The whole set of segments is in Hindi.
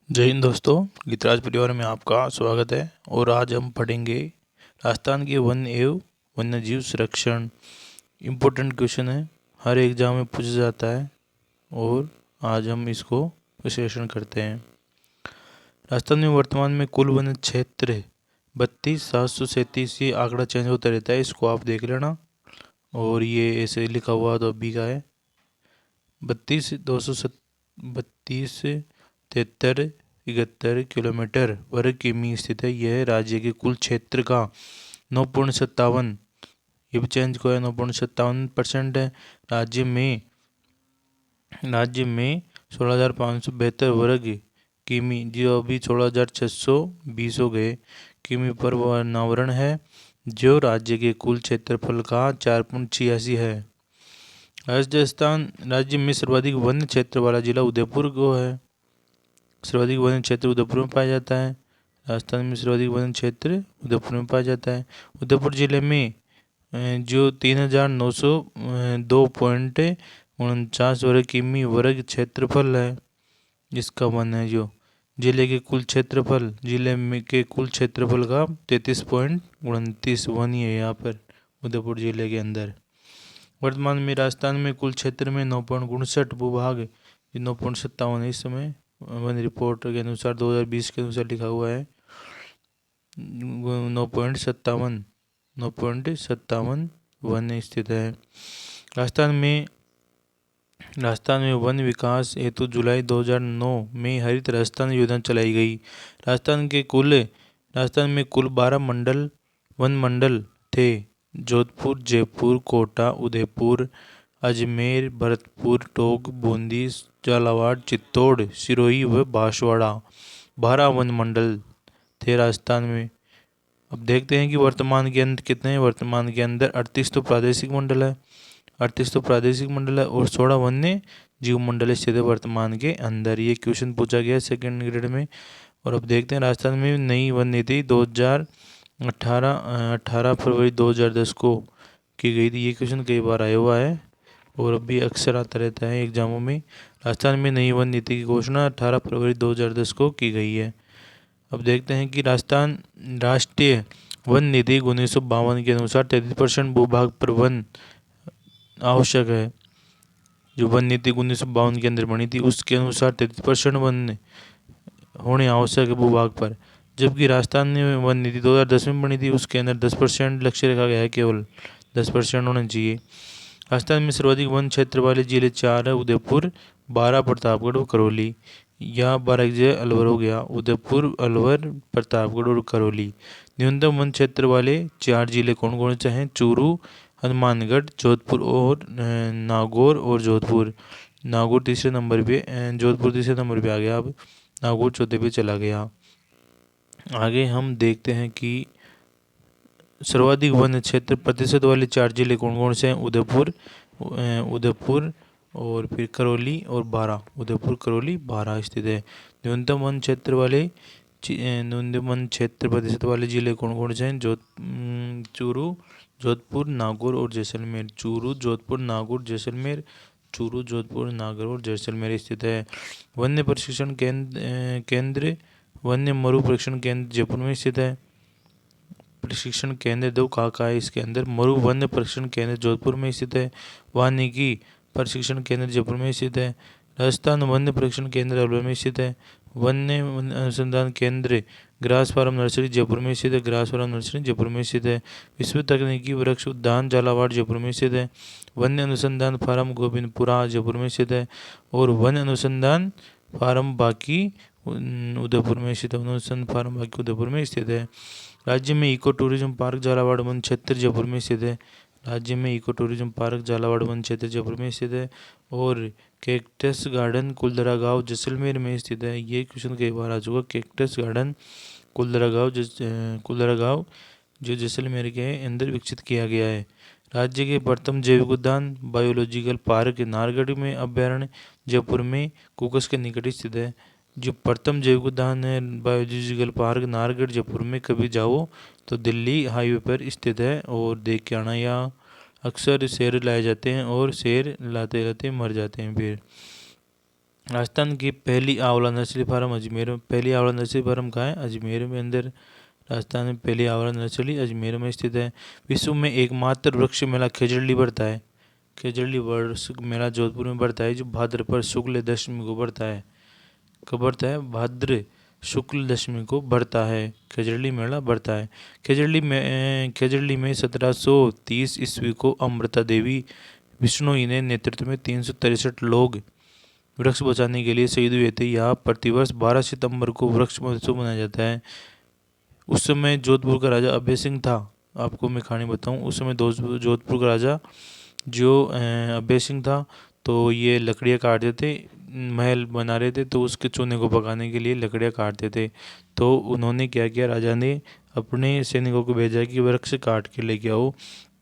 जय हिंद दोस्तों। गीतराज परिवार में आपका स्वागत है। और आज हम पढ़ेंगे राजस्थान के वन एवं वन्य जीव संरक्षण। इम्पोर्टेंट क्वेश्चन है, हर एग्जाम में पूछा जाता है और आज हम इसको विश्लेषण करते हैं। राजस्थान में वर्तमान में कुल वन क्षेत्र 32,737, ये आंकड़ा चेंज होता रहता है, इसको आप देख लेना। और ये ऐसे लिखा हुआ तो अभी का है 32,73 किलोमीटर वर्ग किमी स्थित है। यह राज्य के कुल क्षेत्र का 9.57, ये भी चेंज को है, 9.57% है। राज्य में 16,572 वर्ग किमी, जो अभी 16,620 हो गए किमी पर अनावरण है, जो राज्य के कुल क्षेत्रफल का 4.86 है। राजस्थान राज्य में सर्वाधिक वन क्षेत्र वाला जिला उदयपुर को है। सर्वाधिक वन क्षेत्र उदयपुर में पाया जाता है। राजस्थान में सर्वाधिक वन क्षेत्र उदयपुर में पाया जाता है। उदयपुर जिले में जो 3,902.49 वर्ग किमी वर्ग क्षेत्रफल है, जिसका वन है, जो जिले के कुल क्षेत्रफल, जिले में के कुल क्षेत्रफल का 33.29 वन ही है यहाँ पर उदयपुर जिले के अंदर। वर्तमान में राजस्थान में कुल क्षेत्र में 9.59 भूभाग, 9.57 है इस समय वन रिपोर्ट के अनुसार, 2020 के अनुसार लिखा हुआ है 9.57 वन स्थित है। राजस्थान में वन विकास हेतु जुलाई 2009 में हरित राजस्थान योजना चलाई गई। राजस्थान में कुल 12 वन मंडल थे। जोधपुर, जयपुर, कोटा, उदयपुर, अजमेर, भरतपुर, टोंक, बूंदी, झालावाड़, चित्तौड़, सिरोही व बांसवाड़ा 12 वन मंडल थे राजस्थान में। अब देखते हैं कि वर्तमान के अंदर कितने हैं। वर्तमान के अंदर 38 तो प्रादेशिक मंडल है, 16 वन्य जीव मंडल स्थित है वर्तमान के अंदर। ये क्वेश्चन पूछा गया सेकंड ग्रेड में। और अब देखते हैं राजस्थान में नई वन नीति 18 फरवरी 2010 को की गई थी। ये क्वेश्चन कई बार आया हुआ है और अभी अक्सर आता रहता है एग्जामों में। राजस्थान में नई वन नीति की घोषणा 18 फरवरी 2010 को की गई है। अब देखते हैं कि राजस्थान राष्ट्रीय वन नीति 1952 के अनुसार 33% भूभाग पर वन आवश्यक है। जो वन नीति 1952 के अंदर बनी थी, उसके अनुसार 33% वन होने आवश्यक है भूभाग पर। जबकि राजस्थान में वन नीति 2010 में बनी थी, उसके अंदर 10% लक्ष्य रखा गया है, केवल 10% होना चाहिए। राजस्थान में सर्वाधिक वन क्षेत्र वाले जिले 4 है, उदयपुर, 12 प्रतापगढ़ और करौली। या 12 जगह अलवर हो गया, उदयपुर, अलवर, प्रतापगढ़ और करौली। न्यूनतम वन क्षेत्र वाले 4 जिले कौन कौन से हैं? चूरू, हनुमानगढ़, जोधपुर और नागौर और जोधपुर। नागौर तीसरे नंबर पे, जोधपुर तीसरे नंबर पे आ गया, अब नागौर चौथे पे चला गया। आगे हम देखते हैं कि सर्वाधिक वन क्षेत्र प्रतिशत वाले 4 जिले कौन कौन से हैं? उदयपुर और फिर करौली और बारां। उदयपुर, करौली, बारां स्थित है। न्यूनतम वन क्षेत्र प्रतिशत वाले जिले कौन कौन से हैं? चूरू, जोधपुर, नागौर और जैसलमेर। चूरू, जोधपुर, नागौर, जैसलमेर। चूरू, जोधपुर, नागौर और जैसलमेर स्थित है। वन्य प्रशिक्षण केंद्र वन्य मरु प्रशिक्षण केंद्र जयपुर में स्थित है। प्रशिक्षण केंद्र दो कहाँ है इसके अंदर? मरु वन्य प्रशिक्षण केंद्र जोधपुर में स्थित है। वानिकी प्रशिक्षण केंद्र जयपुर में स्थित है। राजस्थान वन्य प्रशिक्षण केंद्र अलवर में स्थित है। वन्य अनुसंधान केंद्र ग्रास फार्म नर्सरी जयपुर में स्थित है। ग्रास फार्म नर्सरी जयपुर में स्थित है। विश्व तकनीकी वृक्ष उद्यान झालावाड़ जयपुर में स्थित है। वन्य अनुसंधान फार्म गोविंदपुरा जयपुर में स्थित है। और वन्य अनुसंधान फार्म बाकी उदयपुर में स्थित है। अनुसंधान फार्म बाकी उदयपुर में स्थित है। राज्य में इको टूरिज्म पार्क झालावाड़ वन क्षेत्र जयपुर में स्थित है। राज्य में इको टूरिज्म पार्क झालावाड़ वन क्षेत्र जयपुर में स्थित है। और कैक्टस गार्डन कुलदरा गांव जैसलमेर में स्थित है। ये क्वेश्चन कई बार आ चुका। कैक्टस गार्डन कुलदरा गांव जो जैसलमेर के अंदर विकसित किया गया है। राज्य के प्रथम जैविक उद्यान बायोलॉजिकल पार्क नाहरगढ़ में अभ्यारण्य जयपुर में कुकस के निकट स्थित है। जो प्रथम जैविक उद्यान है बायोलॉजिकल पार्क नाहरगढ़ जयपुर में, कभी जाओ तो दिल्ली हाईवे पर स्थित है और देख के आना। यहाँ अक्सर शेर लाए जाते हैं और शेर लाते लाते मर जाते हैं फिर। राजस्थान की पहली आंवला नर्सरी फार्म अजमेर में, पहली आंवला नर्सरी फार्म कहाँ है? अजमेर में अंदर। राजस्थान में पहली आंवला नर्सरी अजमेर में स्थित है। विश्व में एकमात्र वृक्ष मेला खेजड़ली बढ़ता है। खेजड़ली वृक्ष मेला जोधपुर में बढ़ता है, जो भाद्रपद शुक्ल दशमी को बढ़ता है। कब बढ़ता है? भाद्र शुक्ल दशमी को बढ़ता है, खेजड़ली मेला बढ़ता है। खेजड़ली में 1730 ईस्वी को अमृता देवी बिश्नोई ने नेतृत्व में 363 लोग वृक्ष बचाने के लिए शहीद हुए थे। यहाँ प्रतिवर्ष 12 सितंबर को वृक्ष महोत्सव मनाया जाता है। उस समय जोधपुर का राजा अभय सिंह था। आपको मैं कहानी बताऊं, उस समय जोधपुर का राजा जो अभय सिंह था, तो ये लकड़ियाँ काटते थे, महल बना रहे थे, तो उसके चूने को पकाने के लिए लकड़ियाँ काटते थे। तो उन्होंने क्या किया, राजा ने अपने सैनिकों को भेजा कि वृक्ष काट के लेके आओ।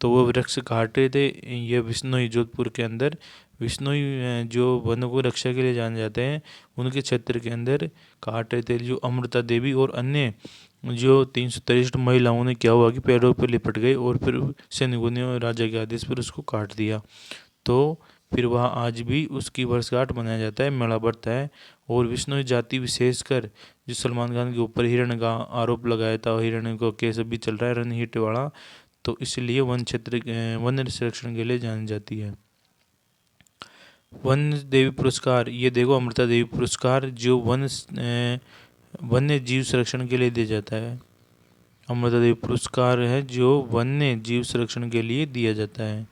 तो वो वृक्ष काट रहे थे। ये विश्नोई, जोधपुर के अंदर विश्नोई जो वनों को रक्षा के लिए जाने जाते हैं, उनके क्षेत्र के अंदर काट रहे थे। जो अमृता देवी और अन्य जो 363 महिलाओं ने क्या हुआ कि पैरों पर लिपट गए और फिर सैनिकों ने राजा के आदेश पर उसको काट दिया। तो फिर वहाँ आज भी उसकी वर्षगांठ मनाया जाता है, मेला बढ़ता है। और विश्नोई जाति विशेषकर जो सलमान खान के ऊपर हिरण का आरोप लगाया था, हिरण को केस अभी चल रहा है रणहीट वाला, तो इसलिए वन क्षेत्र वन संरक्षण के लिए जानी जाती है। वन देवी पुरस्कार, ये देखो अमृता देवी पुरस्कार जो वन्य जीव संरक्षण के लिए दिया जाता है। अमृता देवी पुरस्कार है जो वन्य जीव संरक्षण के लिए दिया जाता है।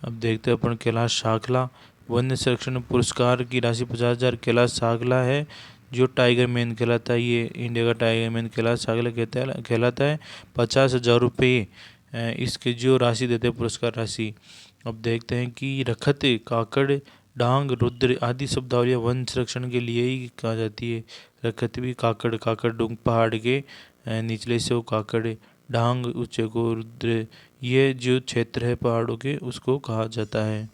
अब देखते हैं अपन कैलाश साखला वन्य संरक्षण पुरस्कार की राशि 50,000 कैलाश साखला है, जो टाइगर मैन कहलाता है। ये इंडिया का टाइगर मैन कैलाश साखला कहलाता है। 50,000 रुपये इसके जो राशि देते हैं, पुरस्कार राशि। अब देखते हैं कि रखत, काकड़, डांग, रुद्र आदि शब्दावलियाँ वन संरक्षण के लिए ही कहा जाती है। रखत भी काकड़, काकड़ डूंग पहाड़ के निचले से वो काकड़, डांग ऊंचे को, रुद्र ये जो क्षेत्र है पहाड़ों के, उसको कहा जाता है।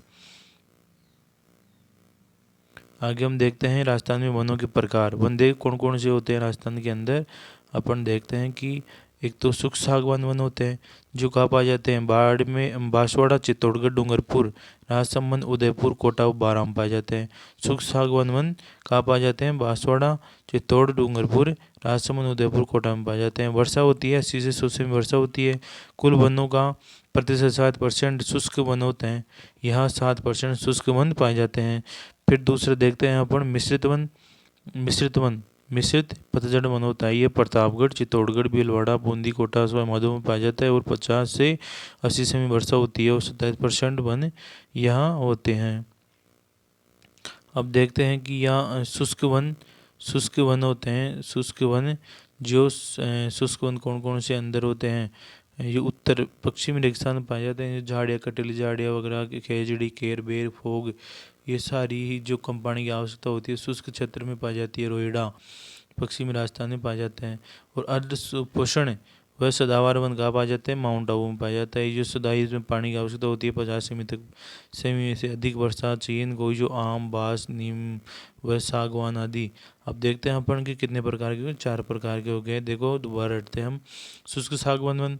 आगे हम देखते हैं राजस्थान में वनों के प्रकार। वन देख कौन कौन से होते हैं राजस्थान के अंदर। अपन देखते हैं कि एक तो सुख सागवान वन होते हैं, जो कहाँ पाए जाते हैं? बाढ़ में बांसवाड़ा, चित्तौड़गढ़, डूंगरपुर, राजसमंद, उदयपुर, कोटा और बारां में पाए जाते हैं। सुख सागवान वन कहाँ पाए जाते हैं? बांसवाड़ा, चित्तौड़, डूंगरपुर, राजसमंद, उदयपुर, कोटा में पाए जाते हैं। वर्षा होती है 80 से 100 सेमी वर्षा होती है। कुल वनों का प्रतिशत 7% शुष्क वन होते हैं। यहाँ 7% शुष्क वन पाए जाते हैं। फिर दूसरे देखते हैं अपन मिश्रित वन। मिश्रित पतझड़ वन होता है। ये प्रतापगढ़, चित्तौड़गढ़, भीलवाड़ा, बूंदी, कोटा, मधु में पाया जाता है और 50 से 80 सेमी वर्षा होती है और 27% वन यहाँ होते हैं। अब देखते हैं कि यहाँ शुष्क वन होते हैं। शुष्क वन जो शुष्क वन कौन कौन से अंदर होते हैं? ये उत्तर पश्चिमी रेगिस्तान में पाए जाते हैं। झाड़ियाँ, कटीली झाड़ियाँ वगैरह, खेजड़ी, केर, बेर, फोग, ये सारी ही जो कम पानी की आवश्यकता होती है शुष्क क्षेत्र में पाई जाती है। रोहिड़ा पश्चिमी राजस्थान में पाए जाते हैं। और अर्ध सुपोषण वह सदाबहार वन कहाँ पाए जाते हैं? माउंट आबू में पाया जाता है। ये जो सदाई, इसमें पानी की आवश्यकता होती है 50 सेमी से अधिक वर्षा चाहिए इनको, जो आम, बांस, नीम व सागवान आदि। अब देखते हैं अपन के कितने प्रकार के? 4 प्रकार के हो गए। देखो दोबारा हटते हैं हम। शुष्क सागवान वन,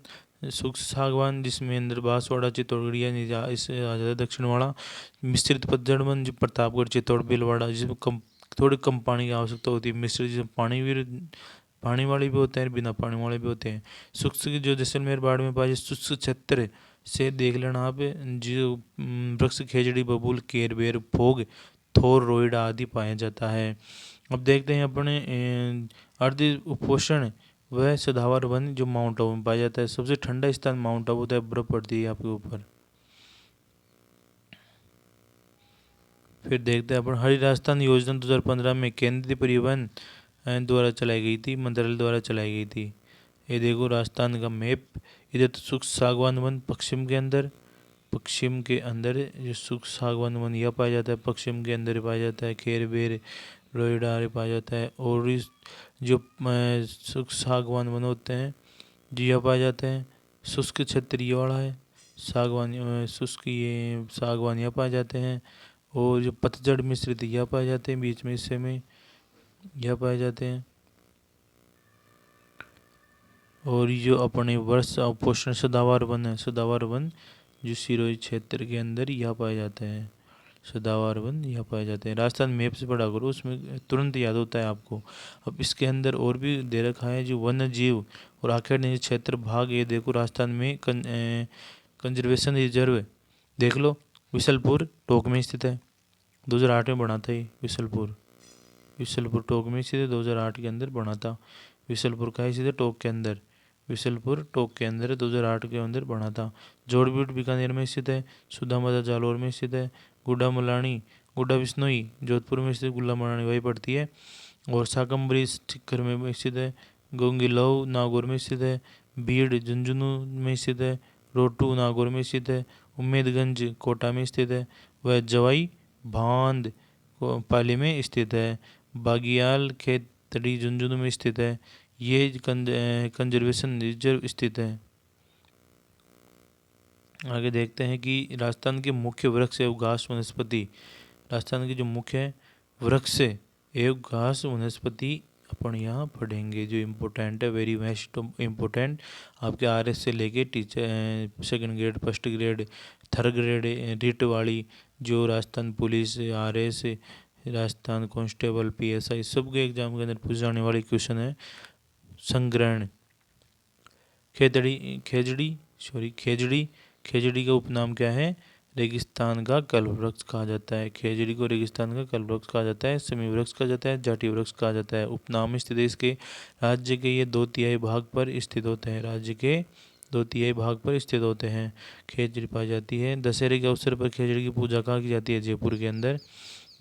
शुष्क सागवान जिसमें अंदर बांसवाड़ा, चित्तौड़गढ़ इससे आ जाता है दक्षिण वाला। मिश्रित पतझड़ वन जो प्रतापगढ़, चित्तौड़, भीलवाड़ा, जिसमें थोड़ी कम पानी की आवश्यकता होती है। मिश्रित जिसमें पानी वाले भी होते हैं, बिना पानी वाले भी होते हैं। शुष्क जो जैसलमेर बाढ़ में पाए शुष्क क्षेत्र से देख लेना आप, जो वृक्ष खेजड़ी, बबूल, केर, बेर, फोग, थोर, रोइडा आदि पाया जाता है। अब देखते हैं अपने अर्ध उपोषण वह सदाबहार वन जो माउंट आबू में पाया जाता है। सबसे ठंडा स्थान माउंट आबू होता है, बर्फ पड़ती है आपके ऊपर। फिर देखते हैं अपन हरी राजस्थान योजना 2015 में केंद्रीय परिवहन द्वारा चलाई गई थी, मंत्रालय द्वारा चलाई गई थी। ये देखो राजस्थान का मैप। इधर तो सुख सागवान वन पश्चिम के अंदर जो सुख सागवान वन यह पाया जाता है, पश्चिम के अंदर पाया जाता है। खेर, बेर, रोइडा पाया जाता है। और इस जो सुख सागवान वन होते हैं जो यह पाए जाते हैं शुष्क क्षेत्र ये वाला है। सागवान शुष्क ये सागवान यह पाए जाते हैं। और जो पतझड़ मिश्रित यह पाए जाते हैं, बीच में हिस्से में यह पाए जाते हैं। और ये जो अपने वर्ष पोषण सदाबहार वन है, सदाबहार वन जो सिरोही क्षेत्र के अंदर यह पाए जाते हैं। सदाबहार वन यहाँ पाए जाते हैं। राजस्थान मैप से पढ़ा करो, उसमें तुरंत याद होता है आपको। अब इसके अंदर और भी दे रखा है जो वन्य जीव और आखिर निजी क्षेत्र भाग, ये देखो राजस्थान में कंजर्वेशन रिजर्व देख लो। विशलपुर टोंक में स्थित है, 2008 में बना था ये विशलपुर टोंक में स्थित है, 2008 के अंदर बना था। विशलपुर का है सीधे टोंक के अंदर, विशलपुर टोंक के अंदर 2008 के अंदर बना था। जोड़बीट बीकानेर में स्थित है, सुधा माता जालोर में स्थित है, गुड्डा मलानी गुड्डा बिश्नोई जोधपुर में स्थित, गुल्ला मलानी वही पड़ती है। और साकम्बरी ठिक्कर में स्थित है, गोंगिलऊ नागौर में स्थित है, भीड़ झुंझुनू में स्थित है, रोटू नागौर में स्थित है, उम्मेदगंज कोटा में स्थित है, वह जवाई भांद पाली में स्थित है, बागियाल खेतड़ी झुंझुनू में स्थित है। ये कंजर्वेशन रिजर्व स्थित है। आगे देखते हैं कि राजस्थान के मुख्य वृक्ष एवं घास वनस्पति। राजस्थान की जो मुख्य वृक्ष एवं घास वनस्पति अपन यहाँ पढ़ेंगे, जो इम्पोर्टेंट है, वेरी वेस्ट इम्पोर्टेंट। आपके RS से लेके teacher second grade, first grade, third grade writ वाली, जो Rajasthan police, RS, Rajasthan constable, PSI सब के एग्जाम के अंदर पूछे जाने वाले क्वेश्चन है। संग्रहण खेजड़ी खेजड़ी का उपनाम क्या है? रेगिस्तान का कल्पवृक्ष कहा जाता है। खेजड़ी को रेगिस्तान का कल्पवृक्ष कहा जाता है, सेमी वृक्ष कहा जाता है, जाटी वृक्ष कहा जाता है। उपनाम स्थित है इसके राज्य के ये 2/3 भाग पर स्थित होते हैं, राज्य के 2/3 भाग पर स्थित होते हैं। खेजड़ी पाई जाती है। दशहरे के अवसर पर खेजड़ी की पूजा कहाँ की जाती है? जयपुर के अंदर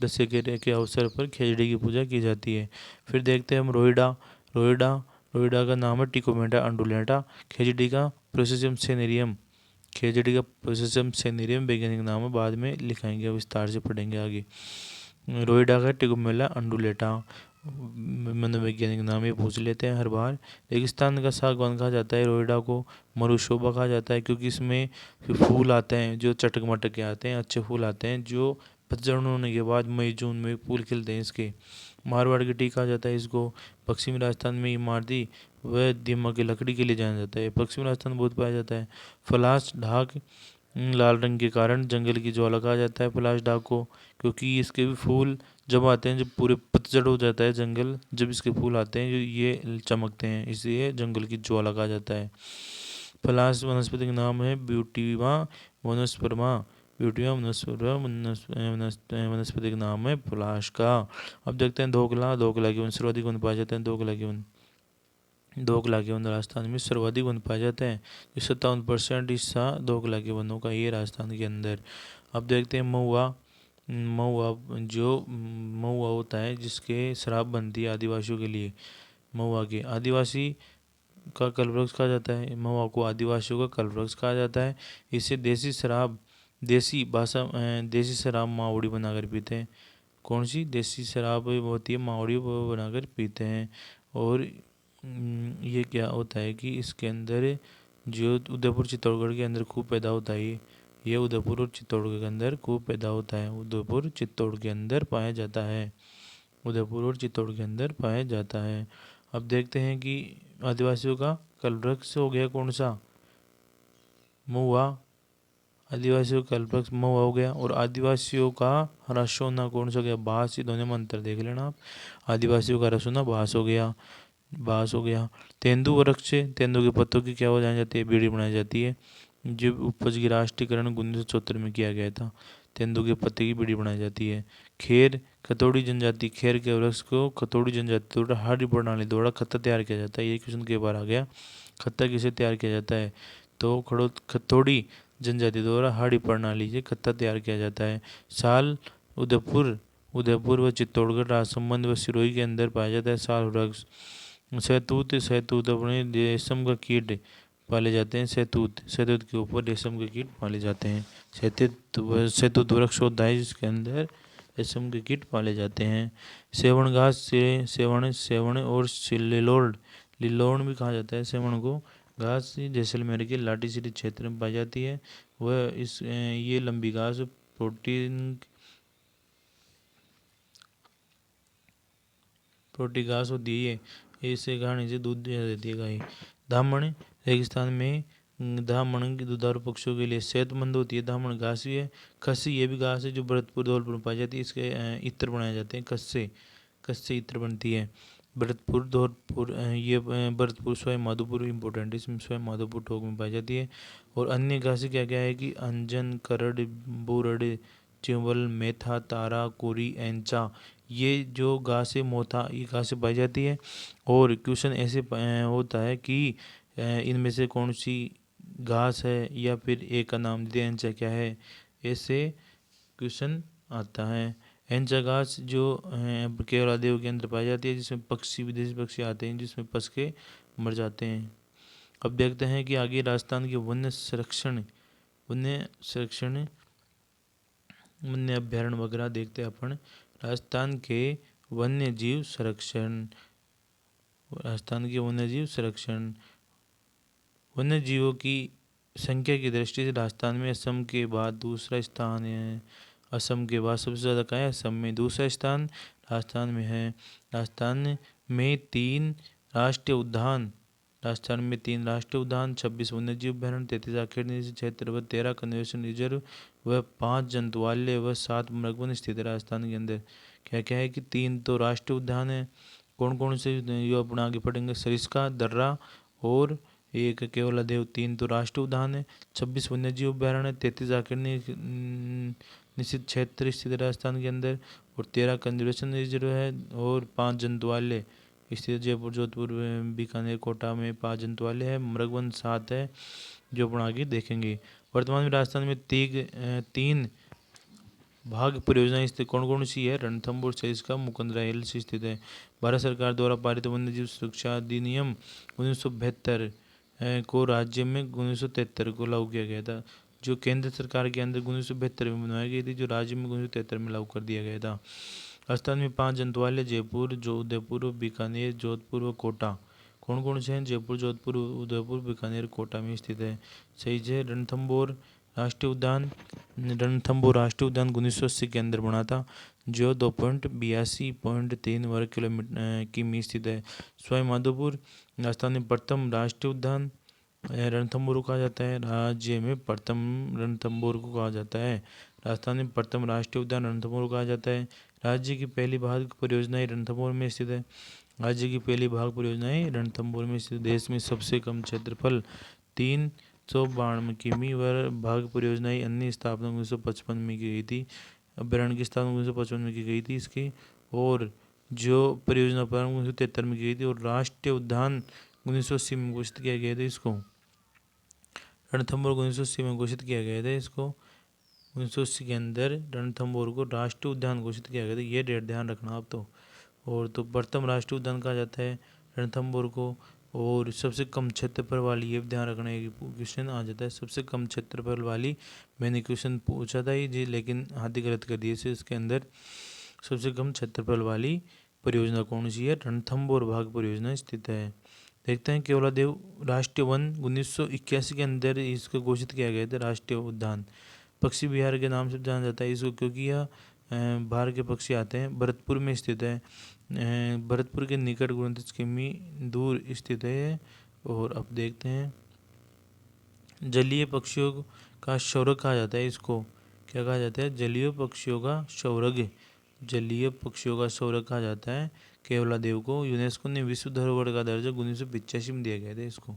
दशहरे के अवसर पर खेजड़ी की पूजा की जाती है। फिर देखते हैं हम रोहिडा का नाम है टिकोमेटा अंडुलेटा। खेजड़ी का प्रोसेसियम सेनेरियम, खेजड़ी का प्रोसेसियम सेनेरियम वैज्ञानिक नाम है, बाद में लिखाएंगे, विस्तार से पढ़ेंगे आगे। रोहिडा का टिकोमेला अंडुलेटा मनोवैज्ञानिक नाम ये पूछ लेते हैं हर बार। रेगिस्तान का सागवान कहा जाता है रोहिडा को। मरुशोभा कहा जाता है क्योंकि इसमें फूल आते हैं जो चटक मटक के आते हैं, अच्छे फूल आते हैं जो पतझड़ होने के बाद मई जून में फूल खिलते हैं इसके। मारवाड़ की टीक कहा जाता है इसको। पश्चिमी राजस्थान में इमारती व दीमक की लकड़ी के लिए जाना जाता है, पश्चिमी राजस्थान बहुत पाया जाता है। फलास ढाक लाल रंग के कारण जंगल की ज्वाला कहा जाता है फलास ढाक को, क्योंकि इसके भी फूल जब आते हैं, जब पूरे पतझड़ हो जाता है जंगल, जब इसके फूल आते हैं जो ये चमकते हैं, इसलिए जंगल की ज्वाला कहा जाता है। फलास वनस्पति का नाम है ब्यूटीवा वनस्परमा, ब्यूटीवा वनस्पति का नाम है पलाश का। अब देखते हैं धोकला के वन सर्वाधिक वन पाए जाते हैं। धोकला के वन राजस्थान में सर्वाधिक वन पाए जाते हैं। 57% हिस्सा धोकला के वनों का ये राजस्थान के अंदर। अब देखते हैं महुआ होता है जिसके शराब बनती है आदिवासियों के लिए। महुआ के आदिवासी का कल्पवृक्ष कहा जाता है, महुआ को आदिवासियों का कल्पवृक्ष कहा जाता है। इसे देसी शराब मावड़ी बनाकर पीते हैं। कौन सी देसी शराब होती है? मावड़ी बनाकर पीते हैं। और ये क्या होता है कि इसके अंदर जो उदयपुर चित्तौड़गढ़ के अंदर खूब पैदा होता है, ये उदयपुर और चित्तौड़गढ़ के अंदर खूब पैदा होता है, उदयपुर चित्तौड़ के अंदर पाया जाता है, उदयपुर और चित्तौड़ के अंदर पाया जाता है। अब देखते हैं कि आदिवासियों का कल्पवृक्ष हो गया कौन सा? महुआ। आदिवासियों का कल्पवृक्ष महुआ हो गया। और आदिवासियों का हरा सोना कौन सा हो गया? बांस। ये दोनों में अंतर देख लेना आप। आदिवासियों का हरा सोना बांस हो गया। तेंदू वृक्ष, तेंदू के पत्तों की क्या हो जाती है? बीड़ी बनाई जाती है। जब उपज की राष्ट्रीयकरण 1974 में किया गया था, तेंदू के पत्ते की बीड़ी बनाई जाती है। खेर खतौड़ी जनजाति, खेर के वृक्ष को खतौड़ी जनजाति द्वारा हार्ड प्रणाली द्वारा खत्ता तैयार किया जाता है। ये क्वेश्चन कई बार आ गया। खत्ता किसे तैयार किया जाता है? तो खतौड़ी जनजाति द्वारा हार्ड प्रणाली से खत्ता तैयार किया जाता है। साल उदयपुर व चित्तौड़गढ़ राजसमंद व सिरोही के अंदर पाया जाता है साल वृक्ष। सहतूत अपने रेशम का कीट पाले जाते हैं। सहतूत के ऊपर रेशम के कीट पाले जाते हैं। सहतूत वृक्ष होता है जिसके अंदर रेशम के कीट पाले जाते हैं। सेवण घास से सेवण और लिलोड़ भी कहा जाता है सेवण को। घास जैसलमेर के लाटीसीरी क्षेत्र में पाई जाती है। वह ये लंबी घास प्रोटी घास होती है, इससे खाने से दूध देती है गाय। धामण रेगिस्तान में धामण की दुधारू पक्षियों के लिए सेहतमंद होती है। धामण घास भी है। खस्सी ये भी घास है जो भरतपुर धौलपुर में पाई जाती है। इसके इत्र बनाए जाते हैं कस्से, कस्से इत्र बनती है। भरतपुर धौलपुर ये भरतपुर सवाई माधोपुर इंपॉर्टेंट, इसमें सवाई माधोपुर ठोक में पाई जाती है। और अन्य घासें क्या क्या है कि अंजन, करड़, बुरड़, चिंवल, मेथा, तारा, कोरी, एंचा, ये जो घासें मोथा ये घासें पाई जाती है। और क्वेश्चन ऐसे होता है कि इनमें से कौन सी घास है या फिर एक का नाम दे एंचा क्या है, ऐसे क्वेश्चन आता है। एंचा घास जो केरला देव के अंदर पाई जाती है, जिसमें पक्षी विदेशी पक्षी आते हैं जिसमें फंस के मर जाते हैं। अब देखते हैं कि आगे राजस्थान के वन्य संरक्षण वन्य अभ्यारण्य वगैरह देखते हैं अपन। राजस्थान के वन्य जीव संरक्षण, राजस्थान के वन्य जीव संरक्षण, वन्य जीवों की संख्या की दृष्टि से राजस्थान में असम के बाद दूसरा स्थान है। असम के बाद सबसे ज़्यादा कहाँ है? असम में। दूसरा स्थान राजस्थान में है। राजस्थान में 3 राष्ट्रीय उद्यान, राजस्थान में 3 राष्ट्रीय उद्यान, 26 वन्य जीव अभ्यारण्य, 33 आखेड़नी क्षेत्र व 13 कन्जर्वेशन रिजर्व व 5 जंतुआलय व 7 मृगवन स्थित है राजस्थान के अंदर। क्या क्या है कि 3 तो राष्ट्रीय उद्यान है। कौन कौन से ये अपना आगे पढ़ेंगे? सरिस्का, दर्रा और एक केवला देव। 3 तो राष्ट्रीय उद्यान है, 26 वन्य जीव अभ्यारण्य, 33 आखेड़नी निश्चित क्षेत्र स्थित राजस्थान के अंदर और 13 कंजर्वेशन रिजर्व है और 5 जंतुआलय स्थित जयपुर, जोधपुर, बीकानेर, कोटा में 5 जंतुआलय है। मृगवन 7 है जो अपन आगे देखेंगे। वर्तमान में राजस्थान में 3 भाग परियोजनाएं स्थित कौन कौन सी है? रणथंभौर, सरिस्का, मुकुंदरा हिल्स स्थित है। भारत सरकार द्वारा पारित वन्यजीव सुरक्षा अधिनियम 1972 को राज्य में 1973 को लागू किया गया था। जो केंद्र सरकार के अंदर 1972 में बनवाई गई थी, जो राज्य में 1973 में लागू कर दिया गया था। राजस्थान में 5 जंतुआलय जयपुर, उदयपुर, बीकानेर, जोधपुर व कोटा। कौन कौन से हैं? जयपुर, जोधपुर, उदयपुर, बीकानेर, कोटा में स्थित है। सही है। रणथंभौर राष्ट्रीय उद्यान, रणथंभौर राष्ट्रीय उद्यान 1980 के अंदर बना था, जो 2.82.3 वर्ग किलोमीटर की स्थित है। सवाई माधोपुर राजस्थान में प्रथम राष्ट्रीय उद्यान रणथंभौर को कहा जाता है। राज्य में प्रथम रणथंभौर को कहा जाता है। राजस्थान में प्रथम राष्ट्रीय उद्यान रणथंभौर को कहा जाता है। राज्य की पहली भाग परियोजनाएं रणथंभौर में स्थित है। राज्य की पहली भाग परियोजनाएं रणथंभौर में स्थित। देश में सबसे कम क्षेत्रफल 392 किमी व भाग परियोजनाएं अन्य स्थापना 1955 में की गई थी। अभ्यारण्य की स्थापना 1955 में की गई थी इसकी। और जो परियोजना प्रारंभ 1973 में की गई थी और राष्ट्रीय उद्यान 1980 में घोषित किया गया था इसको। रणथंभौर को 1980 में घोषित किया गया था इसको। 1980 के अंदर रणथंभौर को राष्ट्रीय उद्यान घोषित किया गया था। ये डेट ध्यान रखना आप तो। और तो प्रथम राष्ट्रीय उद्यान कहा जाता है रणथंभौर को। और सबसे कम क्षेत्रफल वाली, ये ध्यान रखना है, क्वेश्चन आ जाता है सबसे कम क्षेत्रफल वाली। मैंने क्वेश्चन पूछा था ये जी, लेकिन आधी गलत कर दिए से इसके अंदर सबसे कम क्षेत्रफल वाली परियोजना कौन सी है? रणथंभौर भाग परियोजना स्थित है। देखते हैं केवलादेव राष्ट्रीय वन 1981 के अंदर इसको घोषित किया गया था राष्ट्रीय उद्यान। पक्षी विहार के नाम से जाना जाता है इसको, क्योंकि यह बाहर के पक्षी आते हैं। भरतपुर में स्थित है, भरतपुर के निकट 29 किमी दूर स्थित है। और अब देखते हैं जलीय पक्षियों का शौर्य कहा जाता है इसको। क्या कहा जाता है? जलीय पक्षियों का शौर्य। जलीय पक्षियों का शौर्य कहा जाता है केवलादेव को। यूनेस्को ने विश्व धरोहर का दर्जा 1985 में दिया गया था इसको।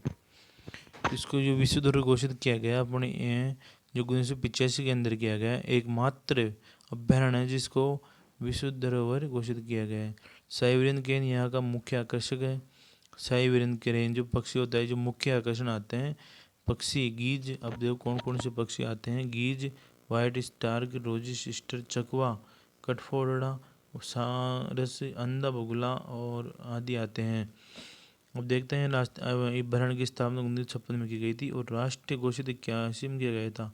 इसको जो विश्व धरोहर घोषित किया गया अपने जो 1985 के अंदर किया गया, एकमात्र अभ्यारण्य है जिसको विश्व धरोहर घोषित किया गया है। साइबेरियन केन यहाँ का मुख्य आकर्षक है। साइबेरियन केन जो पक्षी होता है, जो मुख्य आकर्षण आते हैं पक्षी गीज। अब देखो कौन कौन से पक्षी आते हैं। गीज, वाइट स्टार्क, रोजी सिस्टर, चकवा, कटफोड़ा, सारस, अंधा बगुला और आदि आते हैं। अब देखते हैं अभ्यारण्य की स्थापना 1956 में की गई थी और राष्ट्रीय घोषित 81 में किया गया था।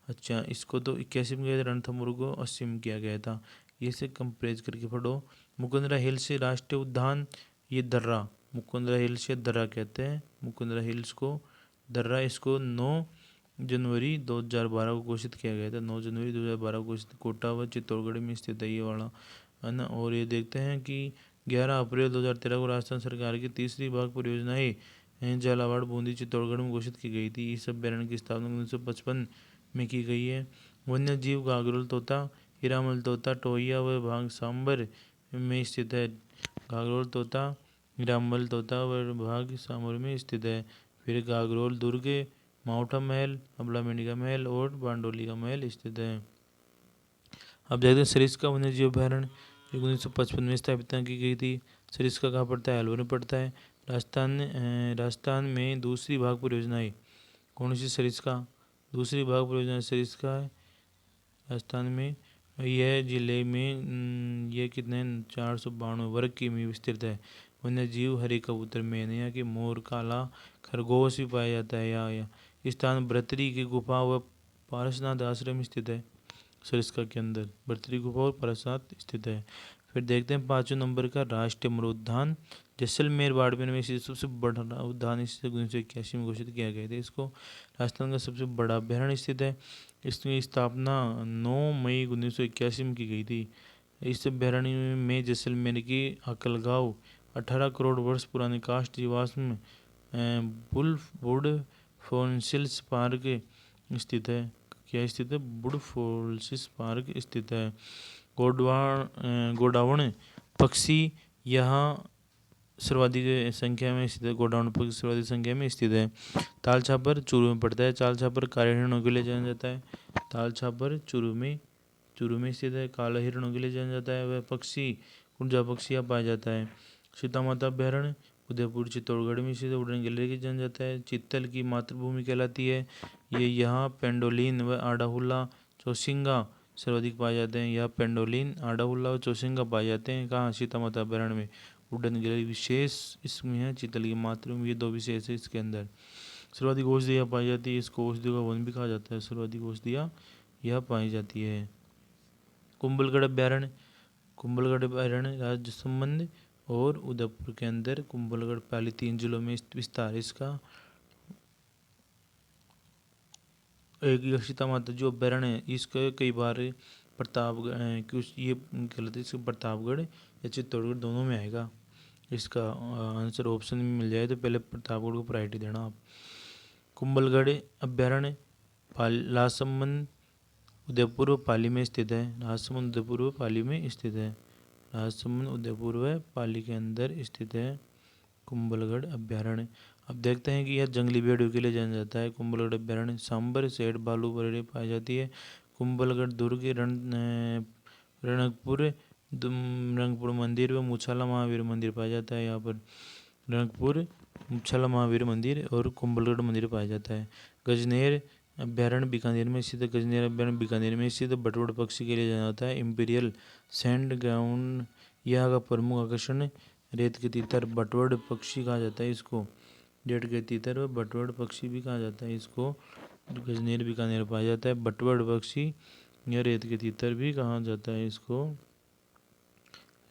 अच्छा, इसको तो 81 में किया था, रणथंभौर को 80 में किया गया था। ये से कंपेयर करके पढ़ो। मुकुंदरा हिल्स राष्ट्रीय उद्यान, ये दर्रा, मुकुंदरा हिल्स या दर्रा कहते हैं मुकुंदरा हिल्स को। दर्रा इसको 9 जनवरी 2012 को घोषित किया गया था। 9 जनवरी 2012 को घोषित। कोटा व चित्तौड़गढ़ में स्थित है ये वाला, है ना। और ये देखते हैं कि 11 अप्रैल 2013 को राजस्थान सरकार की तीसरी भाग परियोजनाएं झालावाड़, बूंदी, चित्तौड़गढ़ में घोषित की गई थी। इस अभ्यारण्य की स्थापना 1955 में की गई है। वन्य जीव घाघरोल तोता, हीरामल तोता, टोहिया व भांग सांबर में स्थित है। घाघरोल तोता, हीरामल तोता व भाग सांबर में स्थित है। फिर घाघरोल दुर्ग, माउठा महल, अबला मेंढी का महल और बांडोली का महल स्थित है। अब देखते हैं सरिस्का वन्य जीव अभ्यारण्य जो 1955 में स्थापित की गई थी। सरिस्का कहाँ पड़ता है? अलवर में पड़ता है। राजस्थान में दूसरी भाग परियोजना है। कौन सी? सरिस्का। दूसरी भाग परियोजना सरिस्का है राजस्थान में। यह जिले में यह कितने 492 वर्ग किमी विस्तृत है। वन्य जीव हरे कबूतर, मैना के मोर, काला खरगोश भी पाया जाता है। या स्थान भर्तरी की गुफा व पारसनाथ आश्रम स्थित है। सरिस्का के अंदर भर्तरी गुफा और पारसनाथ स्थित है। फिर देखते हैं 5वें नंबर का राष्ट्रीय अमर उद्यान जैसलमेर बाड़मेर में सबसे बड़ा उद्यान इस 1981 में घोषित किया गया था। इसको राजस्थान का सबसे बड़ा अभ्यारण्य स्थित है। इसकी स्थापना 9 मई 1981 में की गई थी। इस अभ्यारण्य में जैसलमेर की अकलगांव 18 करोड़ वर्ष पुराने काष्ठ जीवाश्म वुड फॉसिल्स पार्क स्थित है। क्या स्थित है? वुड फॉसिल्स पार्क स्थित है। गोडावण पक्षी यहाँ सर्वाधिक संख्या में स्थित है। गोडावण पक्षी सर्वाधिक संख्या में स्थित है। ताल छापर चूरू में पड़ता है। ताल छापर काले हिरणों के लिए जाना जाता है। ताल छापर चूरू में स्थित है। काला हिरणों के लिए जाना जाता है। वह पक्षी कुंजा पक्षी पाया जाता है। सीता माता अभ्यारण्य उदयपुर चित्तौड़गढ़ में स्थित वुडन गैलरी की जाना जाता है। चित्तल की मातृभूमि कहलाती है। ये यहाँ पेंडोलिन व आडाहुला चौसिंगा सर्वाधिक पाए जाते हैं। यह पेंडोलिन, आडाहुला और चौसिंगा पाए जाते हैं। कहाँ? सीता माता अभ्यारण्य में। वुडन गैलरी विशेष इसमें है। चित्तल की मातृभूमि, ये 2 विशेष है इसके अंदर। सर्वाधिक औषधियाँ पाई जाती है। इसको औषधियों का वन भी कहा जाता है। सर्वाधिक औषधियाँ यह पाई जाती है। कुंभलगढ़ अभ्यारण्य राजसमंद और उदयपुर के अंदर कुंभलगढ़ पहले 3 जिलों में विस्तार इसका। एक सीता माता जो अभ्यारण्य है इसका कई बार प्रतापगढ़ ये कहलाते हैं प्रतापगढ़ या चित्तौड़गढ़ दोनों में आएगा। इसका आंसर ऑप्शन में मिल जाए तो पहले प्रतापगढ़ को प्रायोरिटी देना आप। कुंभलगढ़ अभ्यारण्य राजसमंद उदयपुर व पाली में स्थित है। राजसमंद उदयपुर व पाली में स्थित है। राजसमंद उदयपुर व पाली के अंदर स्थित है कुंभलगढ़ अभ्यारण्य। अब देखते हैं कि यह जंगली भेड़ियों के लिए जाना जाता है। कुंभलगढ़ अभ्यारण्य सांबर, सेठ, भालू, बरेली पाई जाती है। कुंभलगढ़ दुर्ग, रणकपुर मंदिर व मुछाला महावीर मंदिर पाया जाता है। यहाँ पर रणकपुर, मुछाला महावीर मंदिर और कुंभलगढ़ मंदिर पाया जाता है। गजनेर अभ्यारण्य बीकानेर में स्थित है। गजनेर अभ्यारण्य बीकानेर में स्थित बटवड़ पक्षी के लिए जाना जाता है। इंपीरियल सैंड ग्राउंड यहाँ का प्रमुख आकर्षण रेत के तीतर बटवड़ पक्षी कहा जाता है इसको। रेत के तीतर व बटवड़ पक्षी भी कहा जाता है इसको। गजनेर बीकानेर पाया जाता है बटवड़ पक्षी या रेत के तीतर भी कहा जाता है इसको।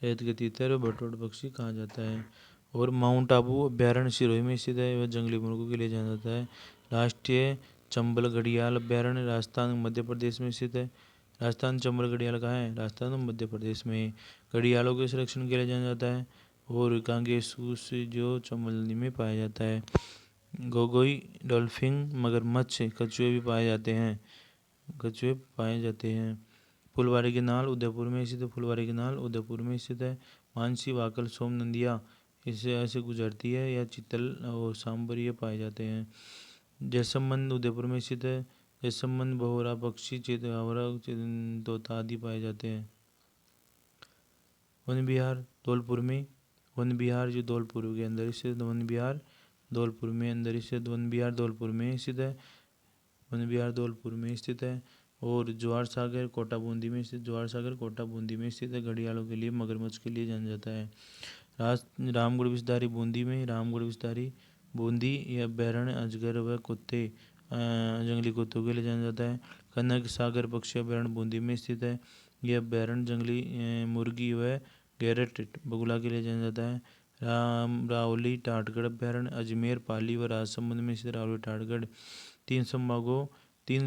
रेत के तीतर व बटवड़ पक्षी कहा जाता है। और माउंट आबू अभ्यारण्य सिरोही में स्थित है। वह जंगली मुर्गों के लिए जाना जाता है। राष्ट्रीय चंबल घड़ियाल अभ्यारण्य राजस्थान मध्य प्रदेश में स्थित है। राजस्थान चंबल घड़ियाल कहाँ है? राजस्थान मध्य प्रदेश में। घड़ियालों के संरक्षण के लिए जाना जाता है। और गांगेसूस जो चंबल नदी में पाया जाता है। गोगोई डॉल्फिन, मगरमच्छ, कछुए भी पाए जाते हैं। फुलवारी की नाल उदयपुर में स्थित है। फुलवारी की नाल उदयपुर में स्थित है। मानसी, वाकल, सोम नदिया इससे ऐसे गुजरती है। या चित्तल और सांबर ये पाए जाते हैं। जैसलमेर उदयपुर में स्थित है। जैसलमेर बहुरा पक्षी, चितगावरा, तोता आदि पाए जाते हैं। वन विहार धौलपुर में। वन विहार जो धौलपुर के अंदर स्थित वन विहार धौलपुर में अंदर स्थित वन विहार धौलपुर में स्थित है। वन विहार धौलपुर में स्थित है। और जवाहर सागर कोटा बूंदी में स्थित जवाहर सागर कोटा बूंदी में स्थित है। घड़ियालों के लिए, मगरमच्छ के लिए जाना जाता है। रामगढ़ विस्तारी बूंदी में। रामगढ़ विस्तारी बूंदी यह अभ्यारण्य अजगर व कुत्ते जंगली कुत्तों के लिए जाना जाता है। कनक सागर पक्षी अभ्यारण्य बूंदी में स्थित है। यह अभ्यारण्य जंगली मुर्गी व गैरट बगुला के लिए जाना जाता है। रावली टाटगढ़ अभ्यारण्य अजमेर, पाली व राजसमंद में स्थित रावली टाटगढ़ तीन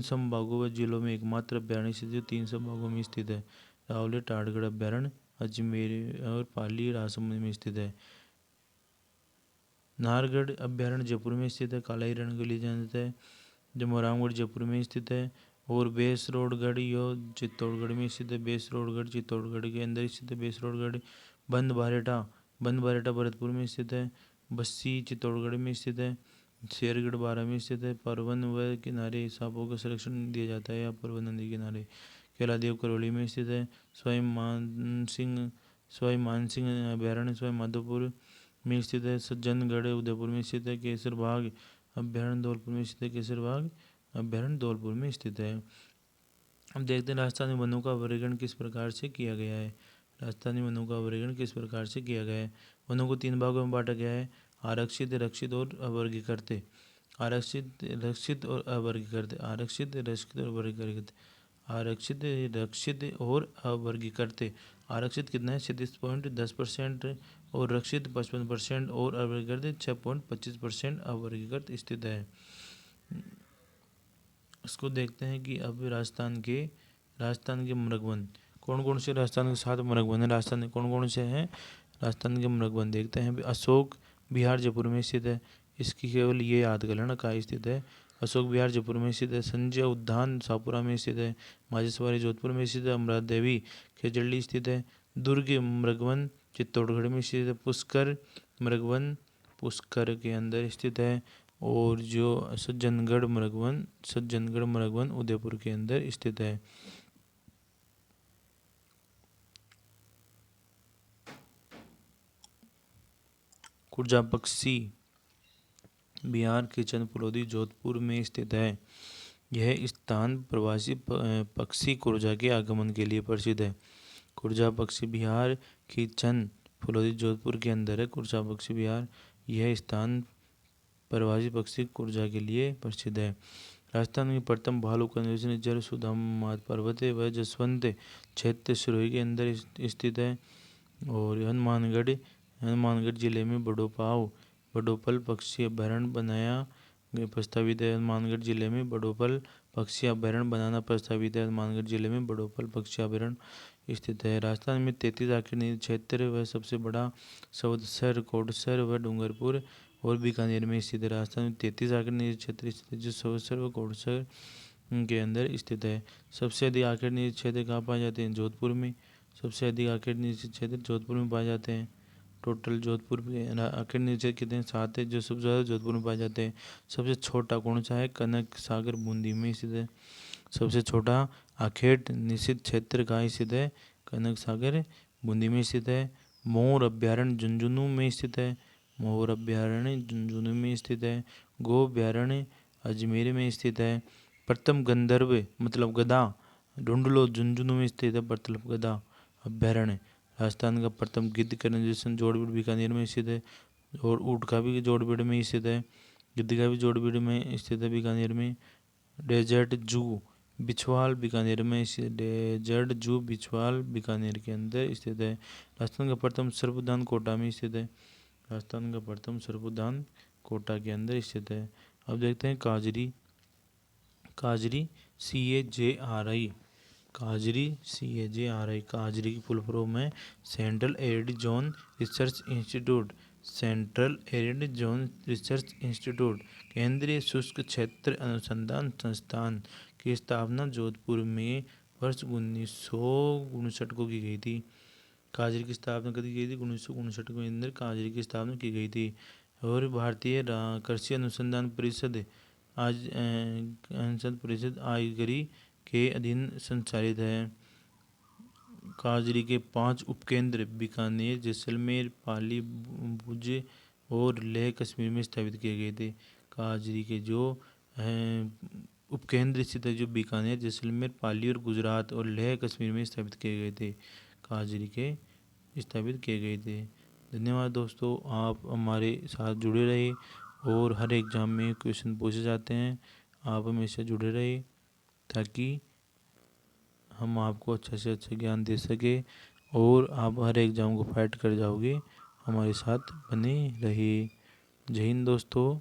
संभागों व जिलों में एकमात्र अभ्यारण्य स्थित है। 3 संभागों में स्थित है। रावली टाटगढ़ अभ्यारण्य अजमेर और पाली राजसमंद में स्थित है। नाहरगढ़ अभ्यारण्य जयपुर में स्थित है, काला हिरण के लिए जाना जाता है। जमोरामगढ़ जयपुर में स्थित है। और बेसरोडगढ़ यो चित्तौड़गढ़ में स्थित है। बेसरोडगढ़ चित्तौड़गढ़ के अंदर स्थित है बेसरोडगढ़। बंद बारेटा भरतपुर में स्थित है। बस्सी चित्तौड़गढ़ में स्थित है। शेरगढ़ बारा में स्थित है। परवन व किनारे सांपों का संरक्षण दिया जाता है यहाँ परवन नदी किनारे। केलादेव करौली में स्थित है। सवाई मानसिंह अभ्यारण्य सवाई माधोपुर में स्थित है। सज्जनगढ़ उदयपुर में स्थित है। केसर बाग अभ्यारण्य धौलपुर में स्थित है। केसर बाग अभ्यारण्य धौलपुर में स्थित है। अब देखते हैं राजस्थानी वनों का वर्गीकरण किस प्रकार से किया गया है। राजस्थानी वनों का वर्गीकरण किस प्रकार से किया गया है। वनों को 3 भागों में बांटा गया है। आरक्षित, रक्षित और अवर्गीकृत। आरक्षित, रक्षित और अवर्गीकृत। आरक्षित, रक्षित और वर्गीकृत। आरक्षित, रक्षित और अवर्गीकृत। आरक्षित कितना है 36.10% और रक्षित 55% और अवर्गीकृत 6.25% अवर्गीकृत स्थित है। इसको देखते हैं कि अब राजस्थान के मृगवन कौन कौन से राजस्थान के 7 मृगवन है। राजस्थान के कौन कौन से हैं राजस्थान के मृगवन देखते हैं। अशोक विहार जयपुर में स्थित है। इसकी केवल ये याद कर लेना कहाँ स्थित है। अशोक विहार जयपुर में स्थित है। संजय उद्यान शाहपुरा में स्थित है। माजेसवाड़ी जोधपुर में स्थित है। अमृता देवी खेजड़ी स्थित है। दुर्ग मृगवन चित्तौड़गढ़ में स्थित है। पुष्कर मृगवन पुष्कर के अंदर स्थित है। और जो सज्जनगढ़ मृगवन उदयपुर के अंदर स्थित है। कुर्जा पक्षी बिहार के चंदफुलौदी जोधपुर में स्थित है। यह स्थान प्रवासी पक्षी कुर्जा के आगमन के लिए प्रसिद्ध है। कुर्जा पक्षी बिहार की चंदफुलौदी जोधपुर के अंदर है। कुर्जा पक्षी बिहार यह स्थान प्रवासी पक्षी कुर्जा के लिए प्रसिद्ध है। राजस्थान में प्रथम भालू कंजरवेशन जल सुदामा पर्वत व जसवंत क्षेत्र सिरोही के अंदर स्थित है। और हनुमानगढ़ जिले में बड़ोपल पक्षी अभ्यारण्य बनाया प्रस्तावित है। हनुमानगढ़ जिले में बड़ोपल पक्षी अभ्यारण्य बनाना प्रस्तावित है। हनुमानगढ़ जिले में बड़ोपल पक्षी अभ्यारण्य स्थित है। राजस्थान में 33 आखिरी क्षेत्र व सबसे बड़ा सौदसर कोडसर व डूंगरपुर और बीकानेर में स्थित है। राजस्थान में 33 आखिरी क्षेत्र स्थित है जो सौदसर व कोडसर के अंदर स्थित है। सबसे अधिक आखिरी क्षेत्र कहाँ पाए जाते हैं जोधपुर में। सबसे अधिक आखिरी क्षेत्र जोधपुर में पाए जाते हैं। टोटल जोधपुर में आखिर नीचे कितने 7 है जो सबसे ज़्यादा जोधपुर में पाए जाते हैं। सबसे छोटा कौन सा है कनक सागर बूंदी में स्थित है। सबसे छोटा आखेट निषिद्ध क्षेत्र कहाँ स्थित है कनक सागर बूंदी में स्थित है। मोर अभ्यारण्य झुंझुनू में स्थित है। मोर अभ्यारण्य झुंझुनू में स्थित है। गो अभ्यारण्य अजमेर में स्थित है। प्रथम गंधर्व मतलब गधा ढूंढलो झुंझुनू में स्थित है। प्रथम गधा अभ्यारण्य। राजस्थान का प्रथम गिद्ध कंजरवेशन जोड़बीड़ बीकानेर में स्थित है। और ऊँट का भी जोड़बीड़ में स्थित है। गिद्ध का भी जोड़बीड़ में स्थित है बीकानेर में। डेजर्ट जू बिछवाल बीकानेर में डेजर्ट जू बिछवाल बीकानेर के अंदर स्थित है। राजस्थान का प्रथम सर्पउद्यान कोटा में स्थित है। राजस्थान का प्रथम सर्पउद्यान कोटा के अंदर स्थित है। अब देखते हैं काजरी CAJRI काजरी की फुल फॉर्म है central arid zone research institute केंद्रीय शुष्क क्षेत्र अनुसंधान संस्थान की स्थापना जोधपुर में वर्ष 1959 को की गई थी। काजरी की स्थापना कभी की थी 1959 के अंदर काजरी की स्थापना की गई थी। और भारतीय कृषि अनुसंधान परिषद आइगरी के अधीन संचालित है। काजरी के 5 उपकेंद्र बीकानेर जैसलमेर पाली भुज और लेह कश्मीर में स्थापित किए गए थे। काजरी के जो उपकेंद्र स्थित है जो बीकानेर जैसलमेर पाली और गुजरात और लेह कश्मीर में स्थापित किए गए थे। काजरी के स्थापित किए गए थे। धन्यवाद दोस्तों, आप हमारे साथ जुड़े रहे और हर एग्ज़ाम में क्वेश्चन पूछे जाते हैं। आप हमेशा जुड़े रहे ताकि हम आपको अच्छा से अच्छा ज्ञान दे सके और आप हर एग्ज़ाम को फाइट कर जाओगे। हमारे साथ बने रहिए। जय हिंद दोस्तों।